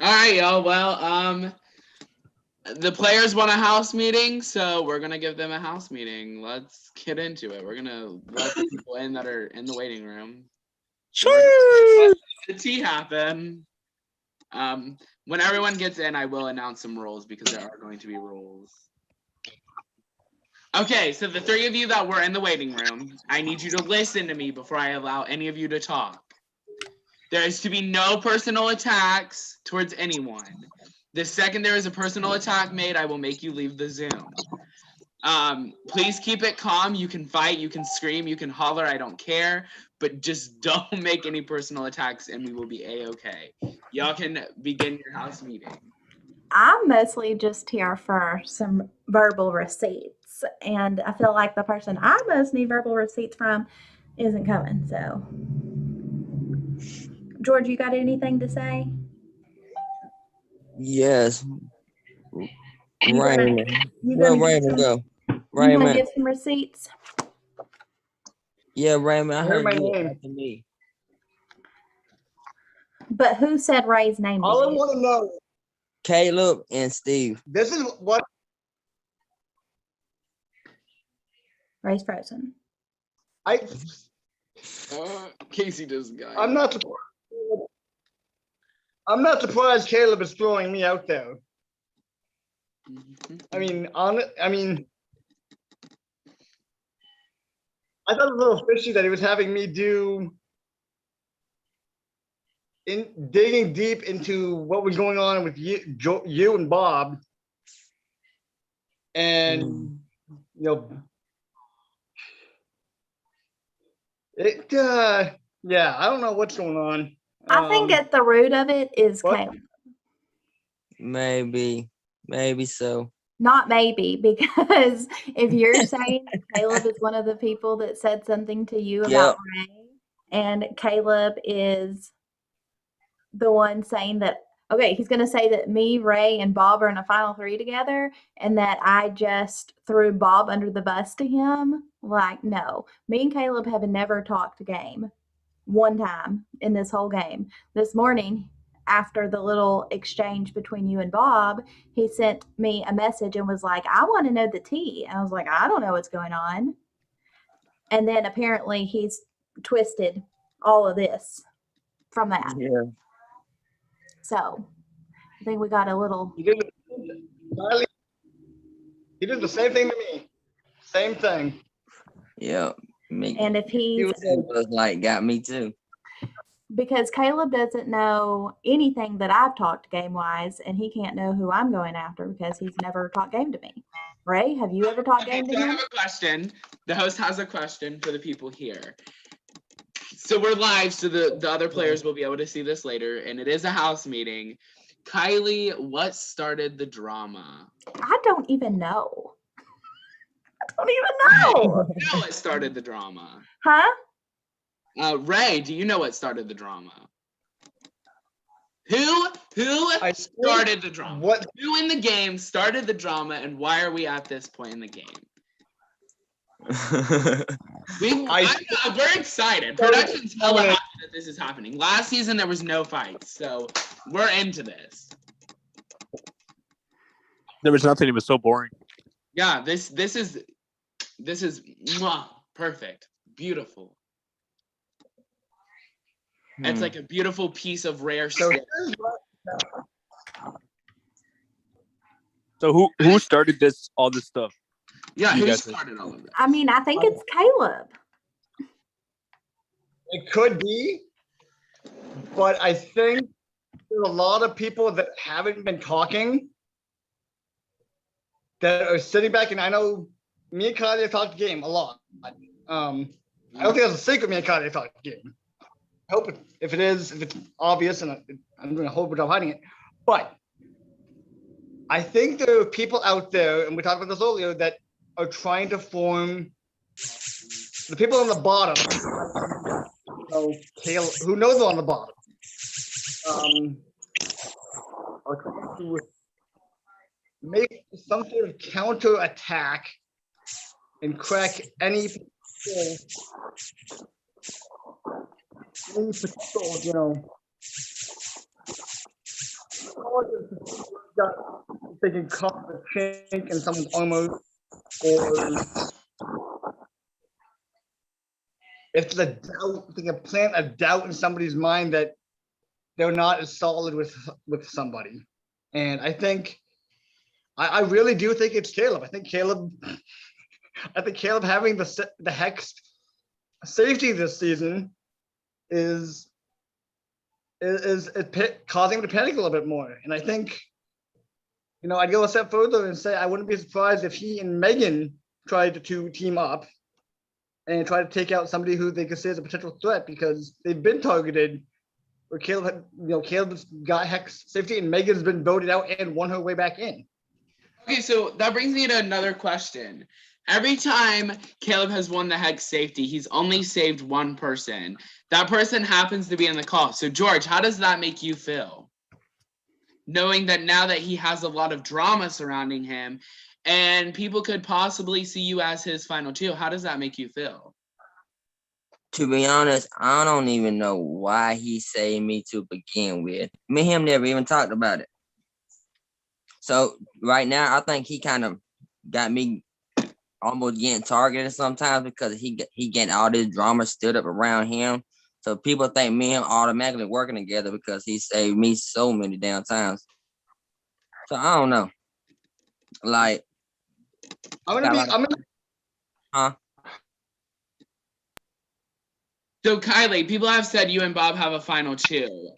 All right, y'all. Well, the players want a house meeting, so we're gonna give them a house meeting. Let's get into it. We're gonna let the people in that are in the waiting room. Let the tea happen. When everyone gets in, I will announce some rules because there are going to be rules. Okay, so the three of you that were in the waiting room, I need you to listen to me before I allow any of you to talk. There is to be no personal attacks towards anyone. The second there is a personal attack made, I will make you leave the Zoom. Please keep it calm. You can fight, you can scream, you can holler, I don't care, but just don't make any personal attacks and we will be a-okay. Y'all can begin your house meeting. I'm mostly just here for some verbal receipts, and I feel like the person I most need verbal receipts from isn't coming. So, George, you got anything to say? Yes. You Raymond. gonna Raymond, go. You gonna Raymond. give some receipts? Yeah, Raymond, I heard my you name. after me. But who said Ray's name? All I want to know. Caleb and Steve. This is what. Ray's frozen. Casey doesn't got I'm not surprised Caleb is throwing me out there. I mean, I thought it was a little fishy that he was having me digging deep into what was going on with you and Bob, and yeah, I don't know what's going on. I think at the root of it is Caleb. Maybe so. Not maybe, because if you're saying that Caleb is one of the people that said something to you about Ray, and Caleb is the one saying that, okay, he's going to say that me, Ray, and Bob are in a final three together, and that I just threw Bob under the bus to him. Like, no. Me and Caleb have never talked a game one time in this whole game. This morning, after the little exchange between you and Bob, he sent me a message and was like, I want to know the tea. And I was like, I don't know what's going on. And then apparently he's twisted all of this from that. Yeah. So I think we got a little. He did the same thing to me. Same thing. Yeah. And if he was like, got me too. Because Caleb doesn't know anything that I've talked game-wise, and he can't know who I'm going after because he's never talked game to me. Ray, have you ever talked game to him? I have a question. The host has a question for the people here. So we're live, so the other players will be able to see this later, and it is a house meeting. Kylie, what started the drama? I don't even know. I don't even know. You know what started the drama? Huh? Ray, do you know what started the drama? Who started the drama? What? Who in the game started the drama, and why are we at this point in the game? We're excited. Production's hella happy that this is happening. Last season there was no fights, so we're into this. There was nothing. It was so boring. Yeah, this is perfect, beautiful. It's like a beautiful piece of rare stuff. So who started all this stuff? Yeah, who started all of it? I mean, I think it's Caleb. It could be, but I think there's a lot of people that haven't been talking that are sitting back, and I know me and Kylie have talked the game a lot. I don't think that's a secret. Me and Kylie have talked the game. I hope if it's obvious, and I'm going to hope without hiding it. But I think there are people out there, and we talked about this earlier, that are trying to form the people on the bottom. Who knows on the bottom? Are trying to make some sort of counter attack and crack any potential, They can cause a chink in someone's armor, or if the doubt, they can plant a doubt in somebody's mind that they're not as solid with somebody. And I think, I really do think it's Caleb. I think Caleb having the Hex safety this season is causing him to panic a little bit more. And I think, I'd go a step further and say I wouldn't be surprised if he and Megan tried to team up and try to take out somebody who they consider as a potential threat, because they've been targeted. Where Caleb's got Hex safety and Megan's been voted out and won her way back in. Okay, so that brings me to another question. Every time Caleb has won the Hex safety, he's only saved one person. That person happens to be in the call. So George, how does that make you feel? Knowing that now that he has a lot of drama surrounding him and people could possibly see you as his final two, how does that make you feel? To be honest, I don't even know why he saved me to begin with. Me and him never even talked about it. So right now, I think he kind of got me almost getting targeted sometimes because he getting all this drama stood up around him. So people think me and him automatically working together because he saved me so many damn times. So I don't know. Like, huh? So Kylie, people have said you and Bob have a final two.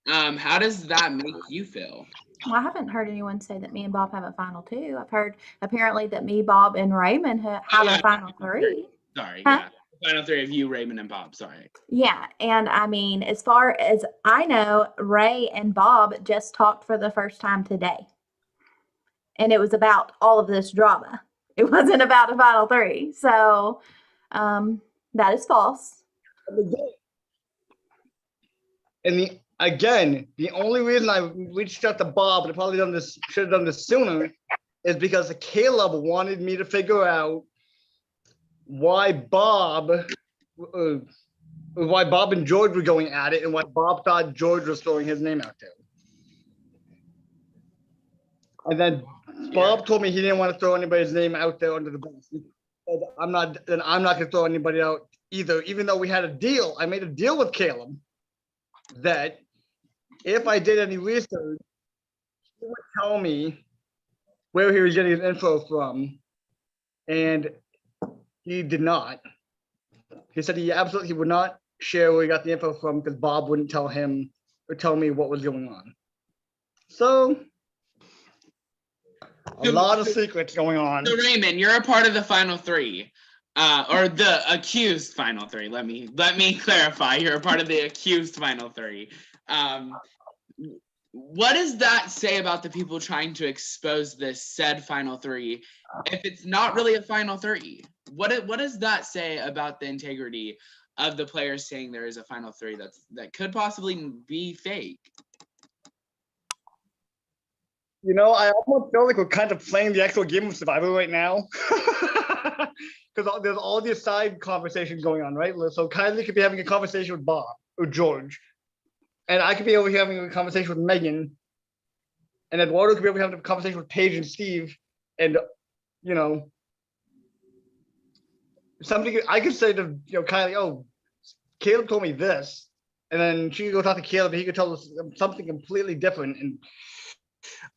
How does that make you feel? Well, I haven't heard anyone say that me and Bob have a final two. I've heard apparently that me, Bob, and Raymond have a final three. Sorry, Huh? yeah. Final three of you, Raymond and Bob, sorry. Yeah, and I mean, as far as I know, Ray and Bob just talked for the first time today. And it was about all of this drama. It wasn't about a final three. So that is false. And the only reason I reached out to Bob, and I probably should have done this sooner, is because Caleb wanted me to figure out why Bob and George were going at it, and why Bob thought George was throwing his name out there. And then Bob told me he didn't want to throw anybody's name out there under the bus. I'm not going to throw anybody out either, even though we had a deal. I made a deal with Caleb that if I did any research, he would tell me where he was getting his info from, and he did not. He said he absolutely would not share where he got the info from because Bob wouldn't tell him or tell me what was going on. So a lot of secrets going on. So Raymond, you're a part of the final three, or the accused final three. Let me clarify. You're a part of the accused final three. What does that say about the people trying to expose this said final three if it's not really a final three? What does that say about the integrity of the players saying there is a final three that could possibly be fake? I almost feel like we're kind of playing the actual game of Survivor right now. Because there's all these side conversations going on, right? So Kylie could be having a conversation with Bob or George. And I could be over here having a conversation with Megan. And Eduardo could be over here having a conversation with Paige and Steve. And, something I could say to Kylie, oh, Caleb told me this. And then she could go talk to Caleb and he could tell us something completely different. And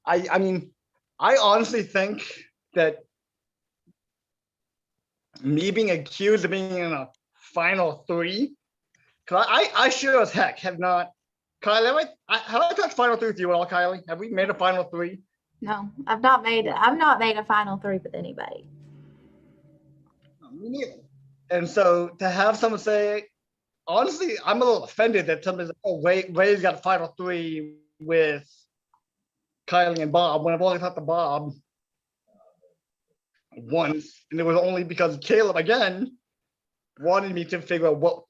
I mean, I honestly think that me being accused of being in a final three, because I sure as heck have not. Kylie, have I touched final three with you at all, Kylie? Have we made a final three? No, I've not made a final three with anybody. No, me neither. And so to have someone say, honestly, I'm a little offended that somebody's like, oh, Ray's got a final three with Kylie and Bob, when I've only talked to Bob once, and it was only because Caleb, again, wanted me to figure out what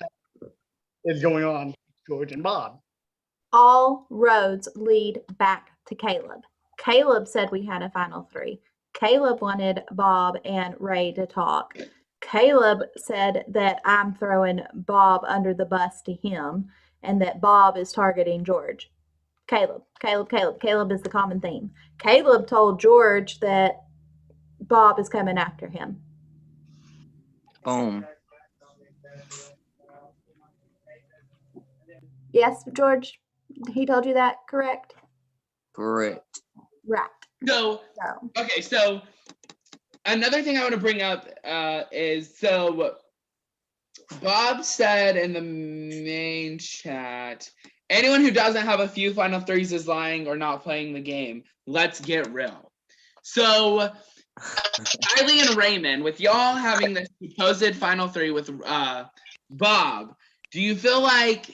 is going on with George and Bob. All roads lead back to Caleb. Caleb said we had a final three. Caleb wanted Bob and Ray to talk. Caleb said that I'm throwing Bob under the bus to him and that Bob is targeting George. Caleb. Caleb is the common theme. Caleb told George that Bob is coming after him. Boom. Yes, George? He told you that, correct? Correct. Right. So, So, okay, so another thing I want to bring up is so Bob said in the main chat, anyone who doesn't have a few final threes is lying or not playing the game. Let's get real. So Kylie and Raymond, with y'all having this supposed final three with Bob, do you feel like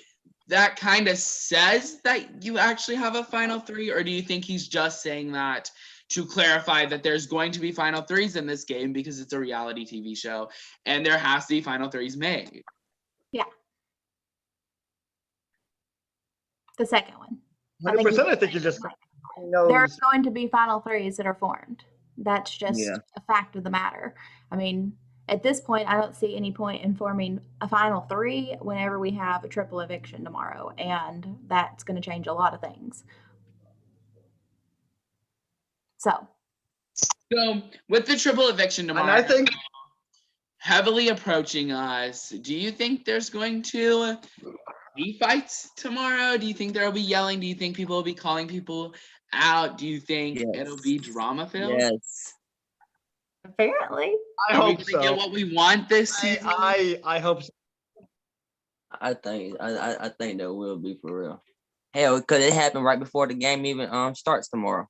that kind of says that you actually have a final three, or do you think he's just saying that to clarify that there's going to be final threes in this game because it's a reality TV show and there has to be final threes made? the second one. I think 100%. I think you just knows. There's going to be final threes that are formed. That's just Yeah. a fact of the matter. I mean, at this point, I don't see any point in forming a final three whenever we have a triple eviction tomorrow, and that's going to change a lot of things. So, So with the triple eviction And tomorrow I think heavily approaching us, do you think there's going to be fights tomorrow? Do you think there will be yelling? Do you think people will be calling people out? Do you think Yes. it'll be drama filled? Yes. apparently, I Are we hope gonna get so. what we want this season? I hope so. I think that will be for real. Hell, could it happen right before the game even starts tomorrow?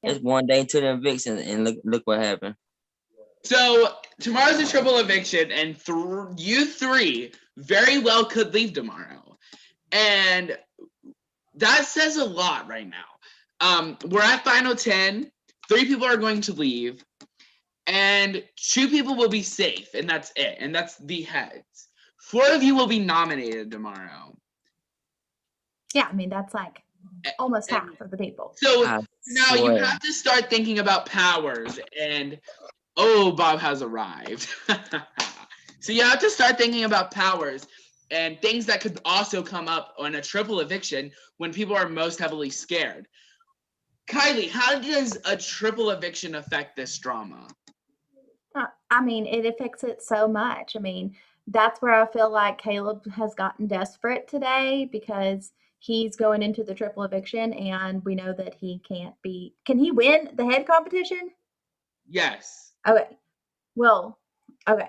Yeah. It's one day to the eviction, and look what happened. So tomorrow's a triple eviction, and you three very well could leave tomorrow, and that says a lot right now. We're at final 10. 3 people are going to leave, and 2 people will be safe, and that's it. And that's the heads. 4 of you will be nominated tomorrow. yeah, I mean, that's like almost and- half of the people. So I now you swear. have to start thinking about powers and Bob has arrived. So you have to start thinking about powers and things that could also come up on a triple eviction when people are most heavily scared. Kylie, how does a triple eviction affect this drama? I mean, it affects it so much. I mean, that's where I feel like Caleb has gotten desperate today because he's going into the triple eviction and we know that he can't be. Can he win the head competition? Yes. Okay. Well, okay.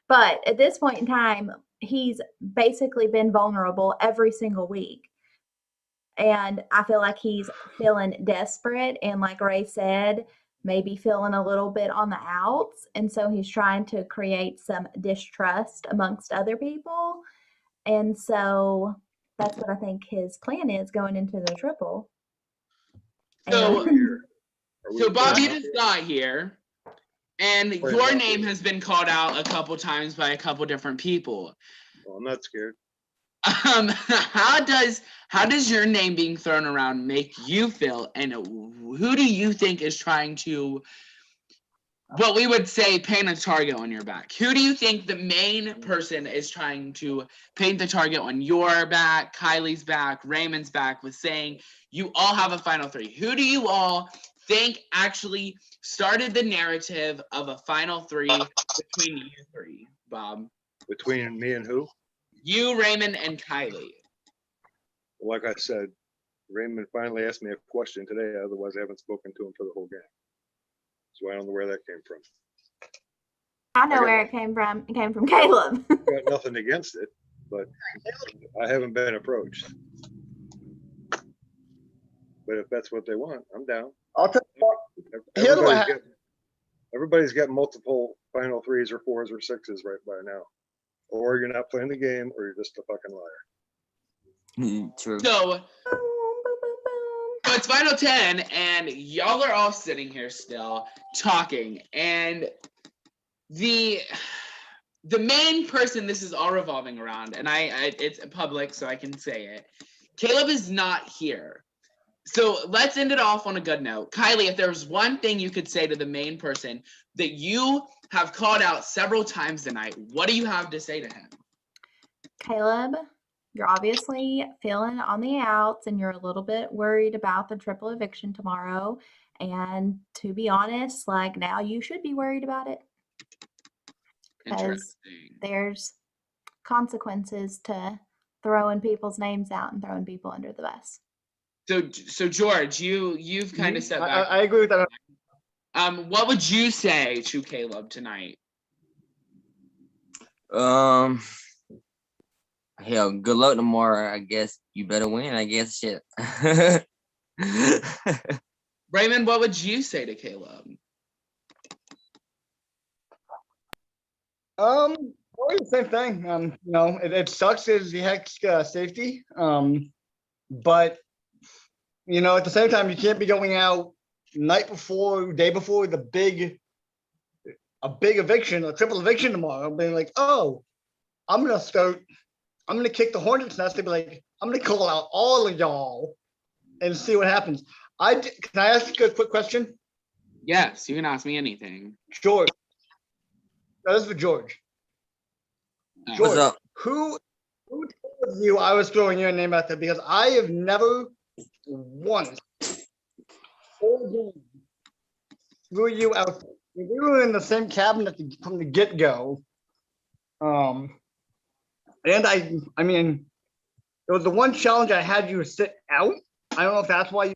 But at this point in time, he's basically been vulnerable every single week. And I feel like he's feeling desperate. And like Ray said, maybe feeling a little bit on the outs. And so he's trying to create some distrust amongst other people. And so that's what I think his plan is going into the triple. So, And- so Bob, you just got here, and Wait, your what? name has been called out a couple times by a couple different people. Well, I'm not scared. How does your name being thrown around make you feel, and who do you think is trying to, what we would say, paint a target on your back? Who do you think the main person is trying to paint the target on your back, Kylie's back, Raymond's back, with saying you all have a final 3? Who do you all think actually started the narrative of a final 3 between you 3, Bob? Between me and who? You, Raymond, and Kylie. Like I said, Raymond finally asked me a question today. Otherwise, I haven't spoken to him for the whole game. So I don't know where that came from. I know Okay. where it came from. It came from Caleb. Got nothing against it, but I haven't been approached. But if that's what they want, I'm down. I'll tell you what, Here's what Everybody's got multiple final 3s or 4s or 6s right by now. Or you're not playing the game, or you're just a fucking liar. True. So, Boom, boom, boom, boom. so it's final 10, and y'all are all sitting here still talking, and the main person this is all revolving around, and I it's public, so I can say it. Caleb is not here. So let's end it off on a good note. Kylie, if there was one thing you could say to the main person that you have called out several times tonight, what do you have to say to him? Caleb, you're obviously feeling on the outs and you're a little bit worried about the triple eviction tomorrow. And to be honest, like now you should be worried about it because Interesting. there's consequences to throwing people's names out and throwing people under the bus. So George, you've kind of stepped back. I agree with that. What would you say to Caleb tonight? Hell, good luck tomorrow. I guess you better win. I guess shit. Raymond, what would you say to Caleb? Probably the same thing. You know, it sucks as the heck safety. But you know, at the same time, you can't be going out night before, day before a big eviction, a triple eviction tomorrow, being like, oh, I'm gonna kick the hornet's nest and be like, I'm gonna call out all of y'all and see what happens. Can I ask you a quick question? Yes, you can ask me anything. George. No, this is for George. What's George, up? who told you I was throwing your name out there? Because I have never once threw you out there. We were in the same cabinet from the get-go. And I mean, it was the one challenge I had you sit out. I don't know if that's why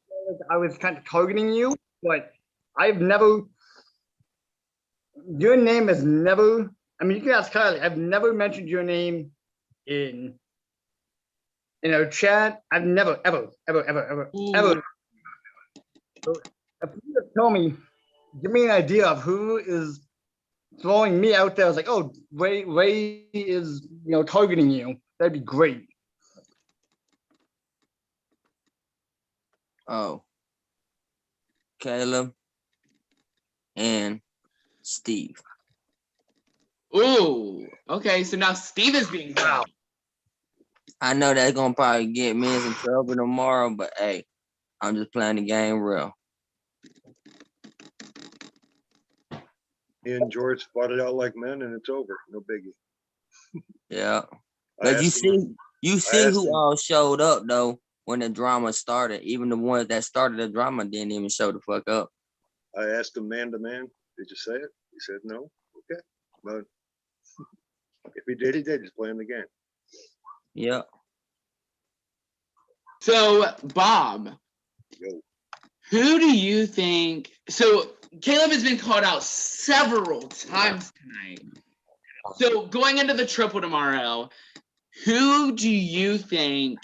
I was kind of targeting you, but your name has never, I mean, you can ask Kylie, I've never mentioned your name in our chat. I've never, ever. So if you just tell me, give me an idea of who is throwing me out there. I was like, oh, Ray is, you know, targeting you. That'd be great. Oh, Caleb and Steve. Ooh, okay, so now Steve is being called. I know that's gonna probably get me in some trouble tomorrow, but hey, I'm just playing the game real. Me and George fought it out like men, and it's over. No biggie. Yeah. I But asked him- you see asked who him- all showed up though when the drama started. Even the ones that started the drama didn't even show the fuck up. I asked him man to man, did you say it? He said no. Okay. But if he did, he did. He's playing the game. Yeah. So, Bob, Yo. who do you think? So, Caleb has been called out several times tonight. So, going into the triple tomorrow, who do you think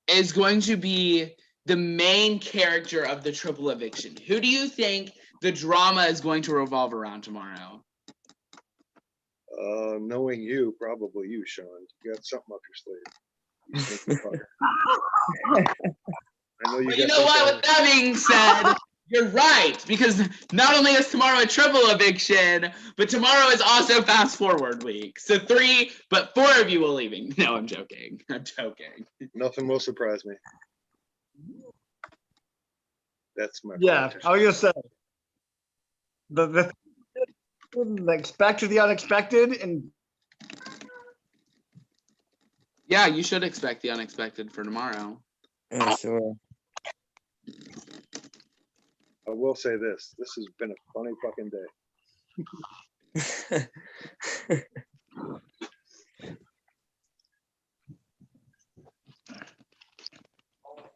is going to be the main character of the triple eviction? Who do you think the drama is going to revolve around tomorrow? Knowing you, probably you, Sean. You got something up your sleeve. You sneaky fucker. I know you But got you know what? something- With that being said, you're right, because not only is tomorrow a triple eviction, but tomorrow is also fast forward week. So 4 of you will leaving. No, I'm joking. I'm joking. Nothing will surprise me. That's my Yeah, politician. I was gonna say the expect the unexpected, and Yeah, you should expect the unexpected for tomorrow. Yeah, sure. I will say this. This has been a funny fucking day.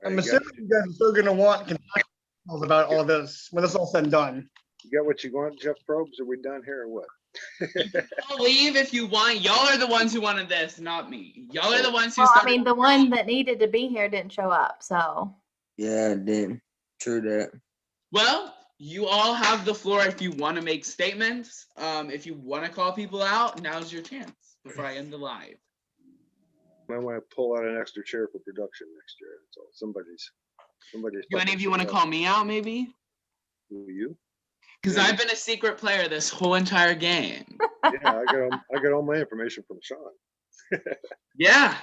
I'm You assuming you guys are still gonna want details about all this when it's all said and done. got what you want, Jeff Probes? Are we done here or what? I'll leave if you want. Y'all are the ones who wanted this, not me. Y'all are the ones who Well, I started. mean, the one that needed to be here didn't show up, so. Yeah, it did. True that. Well, you all have the floor if you want to make statements. If you want to call people out, now's your chance before I end the live. Might want to pull out an extra chair for production next year. That's all. Somebody's. Do any of you want to call me out, maybe? Who, you? Because Yeah. I've been a secret player this whole entire game. Yeah, I got all my information from Sean. Yeah.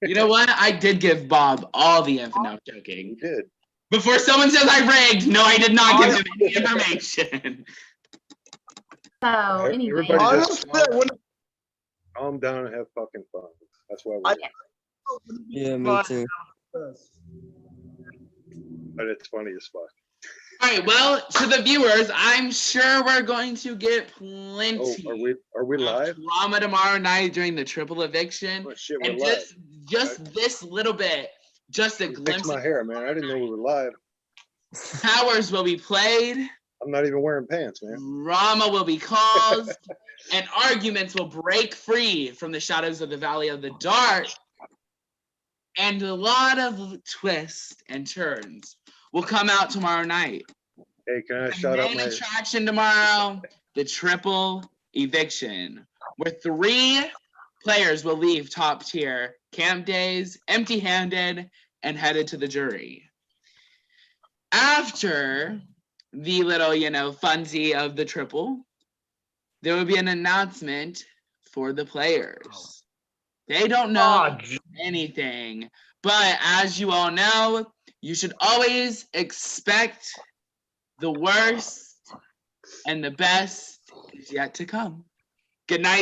You know what? I did give Bob all the info. No, You joking. did. Before someone says I rigged, no, I did not give him any information. So Alright, anyway, everybody just Honestly, I wouldn't- calm down and have fucking fun. That's why. I- Yeah, me But- too. But it's funny as fuck. All right, well, to the viewers, I'm sure we're going to get Oh, plenty are we of live? drama tomorrow night during the triple eviction. Oh shit, we're And live. just this little bit, just a Fix glimpse my of hair, man. I didn't know we were live. powers will be played, I'm not even wearing pants, man. drama will be caused, and arguments will break free from the shadows of the Valley of the Dark. And a lot of twists and turns will come out tomorrow night. Hey, can I The shout out main my? attraction tomorrow, the triple eviction, where 3 players will leave top tier camp days empty-handed and headed to the jury. After the little, funsy of the triple, there will be an announcement for the players. They don't know Ah, anything, but as you all know, you should always expect the worst, and the best is yet to come. Good night.